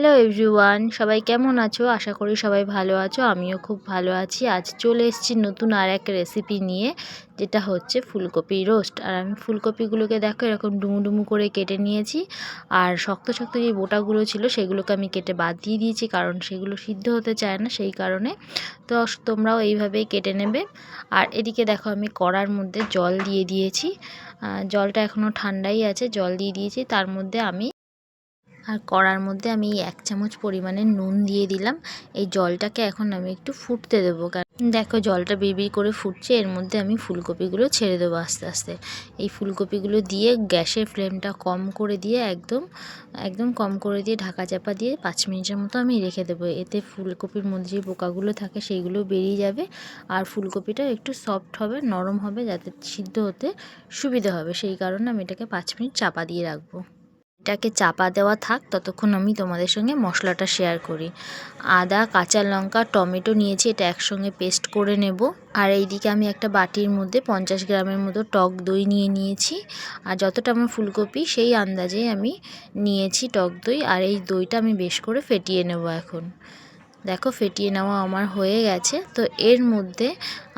Hello everyone, সবাই কেমন আছো? আশা করি সবাই ভালো আছো। আমিও খুব ভালো আছি। আজ চলে এসেছি নতুন আর এক রেসিপি নিয়ে, যেটা হচ্ছে ফুলকপি রোস্ট। আর আমি ফুলকপিগুলোকে দেখো এরকম ডুমু ডুমু করে কেটে নিয়েছি। আর শক্ত শক্ত যে বোটাগুলো ছিল সেগুলোকে আমি কেটে বাদ দিয়ে দিয়েছি, কারণ সেগুলো সিদ্ধ হতে চায় না, সেই কারণে। তো তোমরাও এইভাবেই কেটে নেবে। আর এদিকে দেখো আমি কড়ার মধ্যে জল দিয়ে দিয়েছি। জলটা এখনও ঠান্ডাই আছে, জল দিয়ে দিয়েছি। তার মধ্যে আমি কড়ার মধ্যে আমি 1 চামচ পরিমাণে নুন দিয়ে দিলাম। এই জলটাকে এখন আমি একটু ফুটতে দেবো। দেখো জলটা বিড়বিড় করে ফুটছে, এর মধ্যে আমি ফুলকপিগুলো ছেড়ে দেবো আস্তে আস্তে। এই ফুলকপিগুলো দিয়ে গ্যাসের ফ্লেমটা কম করে দিয়ে একদম কম করে দিয়ে ঢাকা চাপা দিয়ে 5 মিনিটের মতো আমি রেখে দেবো। এতে ফুলকপির মধ্যে যে পোকাগুলো থাকে সেইগুলো বেরিয়ে যাবে, আর ফুলকপিটা একটু সফট হবে, নরম হবে, যাতে সিদ্ধ হতে সুবিধা হবে। সেই কারণে আমি এটাকে 5 মিনিট চাপা দিয়ে রাখবো। এটাকে চাপা দেওয়া থাক, ততক্ষণ আমি তোমাদের সঙ্গে মশলাটা শেয়ার করি। আদা, কাঁচা লঙ্কা, টমেটো নিয়েছি, এটা একসঙ্গে পেস্ট করে নেব। আর এইদিকে আমি একটা বাটির মধ্যে 50 গ্রামের মতো টক দই নিয়ে নিয়েছি। আর যতটা আমার ফুলকপি সেই আন্দাজে আমি নিয়েছি টক দই। আর এই দইটা আমি বেশ করে ফেটিয়ে নেব এখন। দেখো ফেটিয়ে নেওয়া আমার হয়ে গেছে। তো এর মধ্যে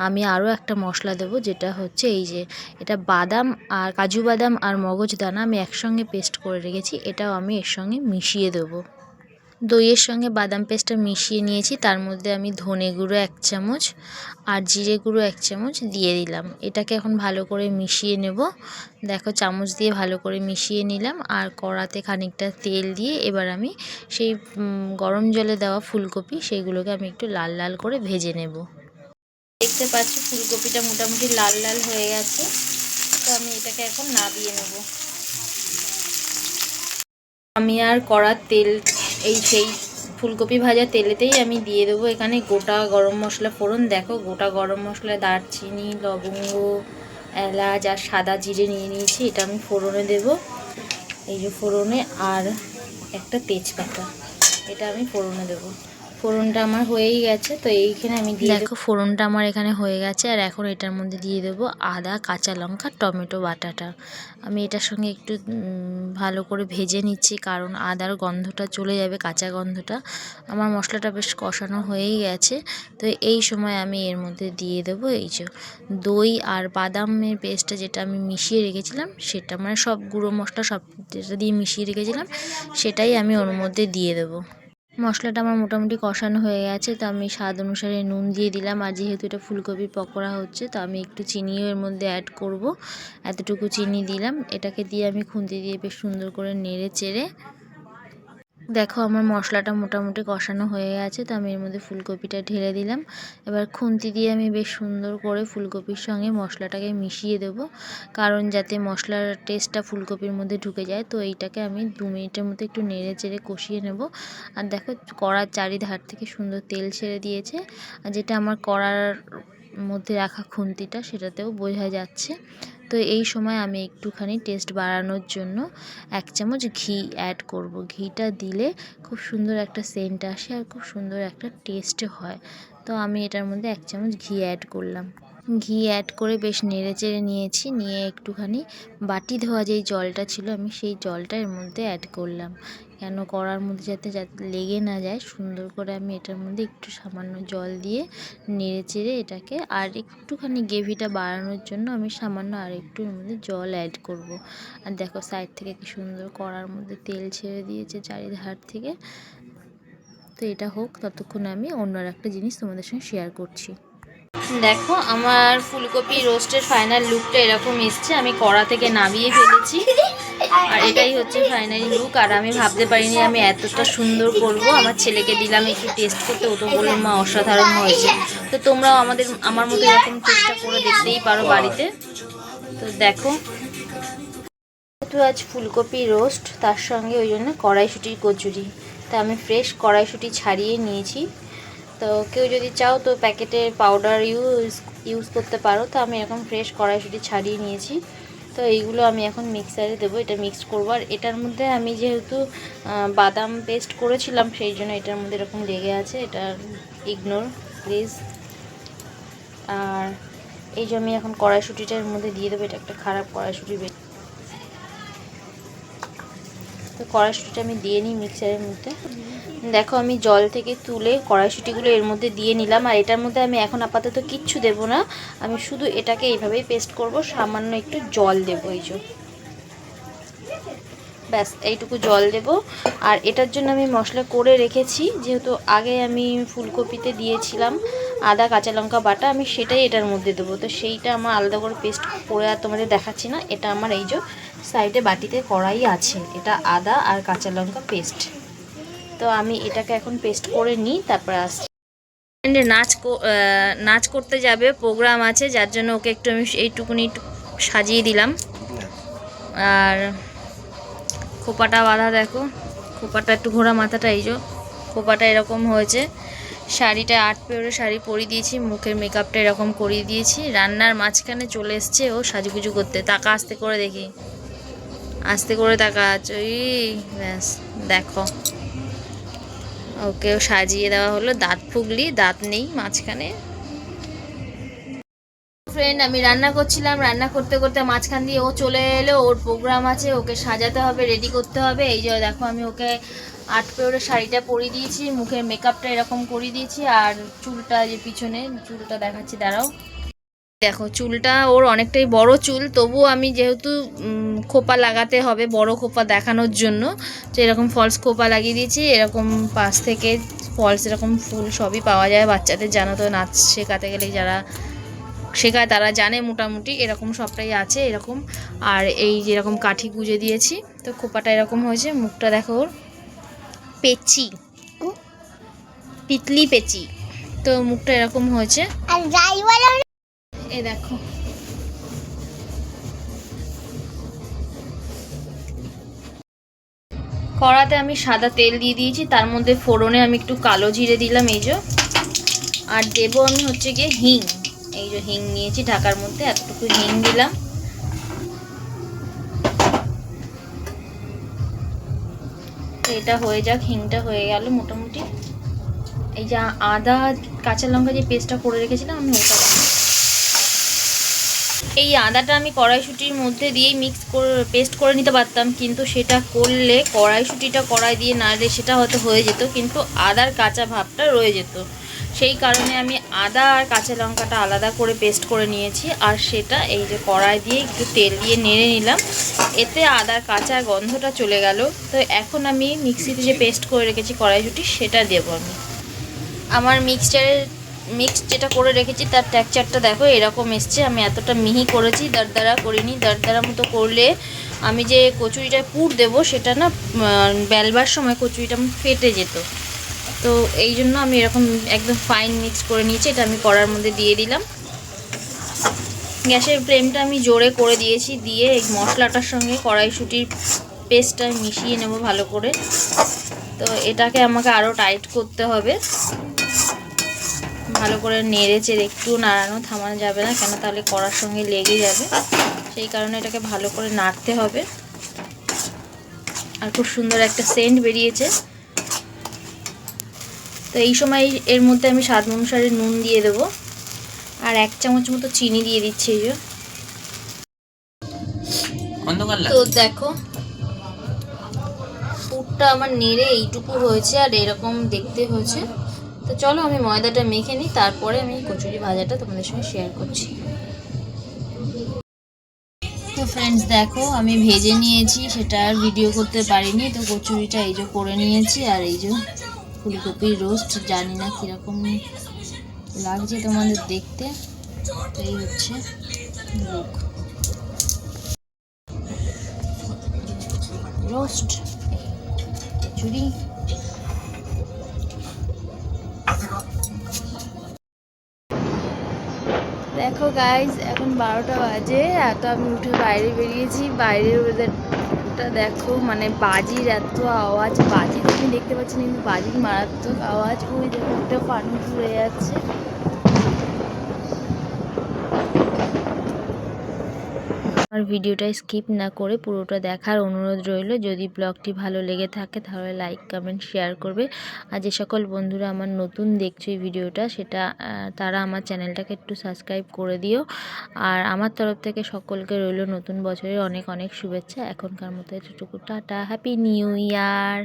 আমি আরও একটা মশলা দেব, যেটা হচ্ছে এই যে এটা বাদাম আর কাজু বাদাম আর মগজদানা আমি একসঙ্গে পেস্ট করে রেখেছি, এটাও আমি এর সঙ্গে মিশিয়ে দেবো। দইয়ের সঙ্গে বাদাম পেস্টটা মিশিয়ে নিয়েছি। তার মধ্যে আমি ধনে গুঁড়ো 1 চামচ আর জিরে গুঁড়ো 1 চামচ দিয়ে দিলাম। এটাকে এখন ভালো করে মিশিয়ে নেব। দেখো চামচ দিয়ে ভালো করে মিশিয়ে নিলাম। আর কড়াতে খানিকটা তেল দিয়ে এবার আমি সেই গরম জলে দেওয়া ফুলকপি সেইগুলোকে আমি একটু লাল লাল করে ভেজে নেব। দেখতে পাচ্ছি ফুলকপিটা মোটামুটি লাল লাল হয়ে গেছে। তো আমি এটাকে এখন নামিয়ে নেব। আমি আর কড়ার তেল সেই ফুলকপি ভাজা তেলেতেই আমি দিয়ে দেবো এখানে গোটা গরম মশলা ফোড়ন। দেখো গোটা গরম মশলা, দারচিনি, লবঙ্গ, এলাচ আর সাদা জিরে নিয়ে নিয়েছি, এটা আমি ফোড়নে দেব। এই যে ফোড়নে, আর একটা তেজপাতা, এটা আমি ফোড়নে দেবো। ফোড়নটা আমার হয়েই গেছে। তো এইখানে আমি দেখো ফোড়নটা আমার এখানে হয়ে গেছে। আর এখন এটার মধ্যে দিয়ে দেবো আদা, কাঁচা লঙ্কা, টমেটো বাটাটা। আমি এটার সঙ্গে একটু ভালো করে ভেজে নিচ্ছি, কারণ আদার গন্ধটা চলে যাবে, কাঁচা গন্ধটা। আমার মশলাটা বেশ কষানো হয়েই গেছে। তো এই সময় আমি এর মধ্যে দিয়ে দেবো এই যে দই আর বাদামের পেস্টটা, যেটা আমি মিশিয়ে রেখেছিলাম, সেটা মানে সব গুঁড়ো মশলা সব যেটা দিয়ে মিশিয়ে রেখেছিলাম সেটাই আমি ওর মধ্যে দিয়ে দেবো। মশলাটা আমার মোটামুটি কষানো হয়ে গেছে। তো আমি স্বাদ অনুসারে নুন দিয়ে দিলাম। আর যেহেতু এটা ফুলকপির পকোড়া হচ্ছে, তো আমি একটু চিনিও এর মধ্যে অ্যাড করব। এতটুকু চিনি দিলাম। এটাকে দিয়ে আমি খুন্তি দিয়ে বেশ সুন্দর করে নেড়ে চেড়ে দেখো আমার মশলাটা মোটামুটি কষানো হয়ে গেছে। তো আমি এর মধ্যে ফুলকপিটা ঢেলে দিলাম। এবার খুন্তি দিয়ে আমি বেশ সুন্দর করে ফুলকপির সঙ্গে মশলাটাকে মিশিয়ে দেব, কারণ যাতে মশলার টেস্টটা ফুলকপির মধ্যে ঢুকে যায়। তো এইটাকে আমি 2 মিনিটের মতো একটু নেড়ে চেড়ে কষিয়ে নেব। আর দেখো কড়ার চারিধার থেকে সুন্দর তেল ছেড়ে দিয়েছে, আর যেটা আমার কড়ার মধ্যে রাখা খুন্তিটা সেটাতেও বোঝা যাচ্ছে। তো এই সময় আমি একটুখানি টেস্ট বাড়ানোর জন্য 1 চামচ ঘি অ্যাড করব। ঘিটা দিলে খুব সুন্দর একটা সেন্ট আসে আর খুব সুন্দর একটা টেস্ট হয়। তো আমি এটার মধ্যে 1 চামচ ঘি অ্যাড করলাম। ঘি অ্যাড করে বেশ নেড়ে চেড়ে নিয়েছি। নিয়ে একটুখানি বাটি ধোয়া যেই জলটা ছিল, আমি সেই জলটা এর মধ্যে অ্যাড করলাম, কেন কড়ার মধ্যে যাতে লেগে না যায়। সুন্দর করে আমি এটার মধ্যে একটু সামান্য জল দিয়ে নেড়ে চেড়ে এটাকে আর একটুখানি গ্রেভিটা বাড়ানোর জন্য আমি সামান্য আর একটু এর মধ্যে জল অ্যাড করব। আর দেখো সাইড থেকে কি সুন্দর কড়ার মধ্যে তেল ছেড়ে দিয়েছে চারিধার থেকে। তো এটা হোক, ততক্ষণ আমি অন্য একটা জিনিস তোমাদের সঙ্গে শেয়ার করছি। দেখো আমার ফুলকপি রোস্টের ফাইনাল লুকটা এরকম এসছে। আমি কড়া থেকে নামিয়ে ফেলেছি, আর এটাই হচ্ছে ফাইনালি লুক। আর আমি ভাবতে পারিনি আমি এতটা সুন্দর করব। আমার ছেলেকে দিলাম একটু টেস্ট করতে, ও তো বললো মা অসাধারণ হয়েছে। তো তোমরাও আমার মতো এরকম চেষ্টা করে দেখতেই পারো বাড়িতে। তো দেখো যেহেতু আজ ফুলকপি রোস্ট, তার সঙ্গে ওই জন্য কড়াইশুঁটির কচুরি। তা আমি ফ্রেশ কড়াইশুঁটি ছাড়িয়ে নিয়েছি। তো কেউ যদি চাও তো প্যাকেটের পাউডার ইউজ করতে পারো। তো আমি এরকম ফ্রেশ কড়াইশুঁটি ছাড়িয়ে নিয়েছি। তো এইগুলো আমি এখন মিক্সারে দেবো, এটা মিক্স করবো। আর এটার মধ্যে আমি যেহেতু বাদাম পেস্ট করেছিলাম, সেই জন্য এটার মধ্যে এরকম লেগে আছে, এটা ইগনোর প্লিজ। আর এই যে আমি এখন কড়াইশুঁটিটার মধ্যে দিয়ে দেবো, এটা একটা খারাপ কড়াইশুঁটি। তো কড়াইশুঁটিটা আমি দিয়ে নিই মিক্সারের মধ্যে। দেখো আমি জল থেকে তুলে কড়াইশুঁটিগুলো এর মধ্যে দিয়ে নিলাম। আর এটার মধ্যে আমি এখন আপাতত কিচ্ছু দেব না, আমি শুধু এটাকে এইভাবেই পেস্ট করব, সামান্য একটু জল দেবো, এই যে ব্যাস এইটুকু জল দেব। আর এটার জন্য আমি মশলা করে রেখেছি, যেহেতু আগে আমি ফুলকপিতে দিয়েছিলাম আদা কাঁচা লঙ্কা বাটা, আমি সেটাই এটার মধ্যে দেবো। তো সেইটা আমার আলাদা করে পেস্ট করে আর তোমাদের দেখাচ্ছি না। এটা আমার এই যে সাইডে বাটিতে কড়াই আছে, এটা আদা আর কাঁচা লঙ্কা পেস্ট। তো আমি এটাকে এখন পেস্ট করে নিই, তারপরে আসছি। নাচ করতে যাবে, প্রোগ্রাম আছে, যার জন্য ওকে একটু আমি এইটুকুনি একটু সাজিয়ে দিলাম। আর খোপাটা বাঁধা, দেখো খোপাটা একটু ঘোরা, মাথাটা এই যে খোপাটা এরকম হয়েছে। শাড়িটা 8 পেয়ারের শাড়ি পরিয়ে দিয়েছি, মুখের মেকআপটা এরকম করিয়ে দিয়েছি। রান্নার মাঝখানে চলে এসছে ও সাজুগুজু করতে। তাকা আস্তে করে দেখি, আস্তে করে তাকা আছে, ওই ব্যাস দেখো ওকেও সাজিয়ে দেওয়া হলো। দাঁত ফুগলি, দাঁত নেই মাঝখানে। ফ্রেন্ড আমি রান্না করছিলাম, রান্না করতে করতে মাঝখান দিয়ে ও চলে এলো, ওর প্রোগ্রাম আছে, ওকে সাজাতে হবে, রেডি করতে হবে। এই যে দেখো আমি ওকে 8 পেয়ারের শাড়িটা পরিয়ে দিয়েছি, মুখের মেকআপটা এরকম করিয়ে দিয়েছি। আর চুলটা যে পিছনে চুলটা দেখাচ্ছি, দাঁড়াও দেখো চুলটা ওর অনেকটাই বড় চুল, তবুও আমি যেহেতু খোপা লাগাতে হবে বড় খোপা দেখানোর জন্য, তো এরকম ফলস খোপা লাগিয়ে দিয়েছি। এরকম পাশ থেকে ফলস এরকম ফুল সবই পাওয়া যায় বাচ্চাদের, জানো তো নাচ শেখাতে গেলে যারা শেখায় তারা জানে মোটামুটি, এরকম সবটাই আছে এরকম। আর এই যেরকম কাঠি গুঁজে দিয়েছি, তো খোপাটা এরকম হয়েছে। মুখটা দেখো ওর পেচি, পিতলি পেচি, তো মুখটা এরকম হয়েছে। এ দেখো কড়াতে আমি সাদা তেল দিয়ে দিয়েছি, তার মধ্যে ফোড়নে আমি একটু কালো জিরে দিলাম এই যে। আর দেবো আমি হচ্ছে গিয়ে হিং, এই যে হিং নিয়েছি ঢাকার মধ্যে, এতটুকু হিং দিলাম। এটা হয়ে যাক, হিংটা হয়ে গেল মোটামুটি। এই যে আদা কাঁচা লঙ্কা যে পেস্টটা করে রেখেছিলাম আমি ওটা, এই আদাটা আমি কড়াইশুঁটির মধ্যে দিয়েই মিক্স করে পেস্ট করে নিতে পারতাম, কিন্তু সেটা করলে কড়াইশুঁটিটা কড়াই দিয়ে নাড়লে সেটা হয়তো হয়ে যেত, কিন্তু আদার কাঁচা ভাবটা রয়ে যেত। সেই কারণে আমি আদা আর কাঁচা লঙ্কাটা আলাদা করে পেস্ট করে নিয়েছি। আর সেটা এই যে কড়াই দিয়ে একটু তেল দিয়ে নেড়ে নিলাম, এতে আদার কাঁচা গন্ধটা চলে গেল। তো এখন আমি মিক্সিতে যে পেস্ট করে রেখেছি কড়াইশুঁটি, সেটা দেবো আমি। আমার মিক্স যেটা করে রেখেছি তার টেক্সচারটা দেখো এরকম এসছে। আমি এতটা মিহি করেছি, দরদরা করিনি। দরদরা মতো করলে আমি যে কচুরিটা পুর দেবো সেটা না বেলবার সময় কচুরিটা ফেটে যেত। তো এই জন্য আমি এরকম একদম ফাইন মিক্স করে নিয়েছি। এটা আমি কড়ার মধ্যে দিয়ে দিলাম। গ্যাসের ফ্লেমটা আমি জোরে করে দিয়েছি, দিয়ে এই মশলাটার সঙ্গে কড়াইশুঁটির পেস্টটা মিশিয়ে নেব ভালো করে। তো এটাকে আমাকে আরও টাইট করতে হবে, ভালো করে নেড়ে চেড়ে একটু নাড়ানো থামানো যাবে না, কেন তাহলে কড়ার সঙ্গে লেগে যাবে। সেই কারণে এটাকে ভালো করে নাড়তে হবে। আর খুব সুন্দর একটা সেন্ট বেরিয়েছে। তো এই সময় এর মধ্যে আমি স্বাদ অনুসারে নুন দিয়ে দেবো, আর 1 চামচ মতো চিনি দিয়ে দিচ্ছি। এই যে তো দেখো পুরটা আমার নেড়ে এইটুকু হয়েছে, আর এরকম দেখতে হয়েছে। তো চলো আমি ময়দাটা মেখে নিই, তারপরে আমি কচুরি ভাজাটা তোমাদের সঙ্গে শেয়ার করছি। তো ফ্রেন্ডস দেখো আমি ভেজে নিয়েছি, সেটা আর ভিডিও করতে পারিনি। তো কচুরিটা এই যে করে নিয়েছি, আর এই যে ফুলকপির রোস্ট, জানি না কীরকম লাগছে তোমাদের দেখতে। তো এই হচ্ছে লুক রোস্ট কচুরি। দেখো গাইজ এখন 12টা বাজে, এত আমি উঠে বাইরে বেরিয়েছি। বাইরের ওয়েদারটা দেখো, মানে বাজির এত আওয়াজ, বাজি তুমি দেখতে পাচ্ছি না কিন্তু বাজির মারাত্মক আওয়াজ। ওই দেখো একটা পানি ঘুরে যাচ্ছে। আর ভিডিওটা স্কিপ না করে পুরোটা দেখার অনুরোধ রইল। যদি ব্লগটি ভালো লেগে থাকে তাহলে লাইক কমেন্ট শেয়ার করবে। আর যে সকল বন্ধুরা আমার নতুন দেখছো এই ভিডিওটা তারা আমার চ্যানেলটাকে একটু সাবস্ক্রাইব করে দিও। আর আমার তরফ থেকে সকলকে রইল নতুন বছরের অনেক অনেক শুভেচ্ছা। এখনকার মতো এতটুকু, টাটা, হ্যাপি নিউ ইয়ার।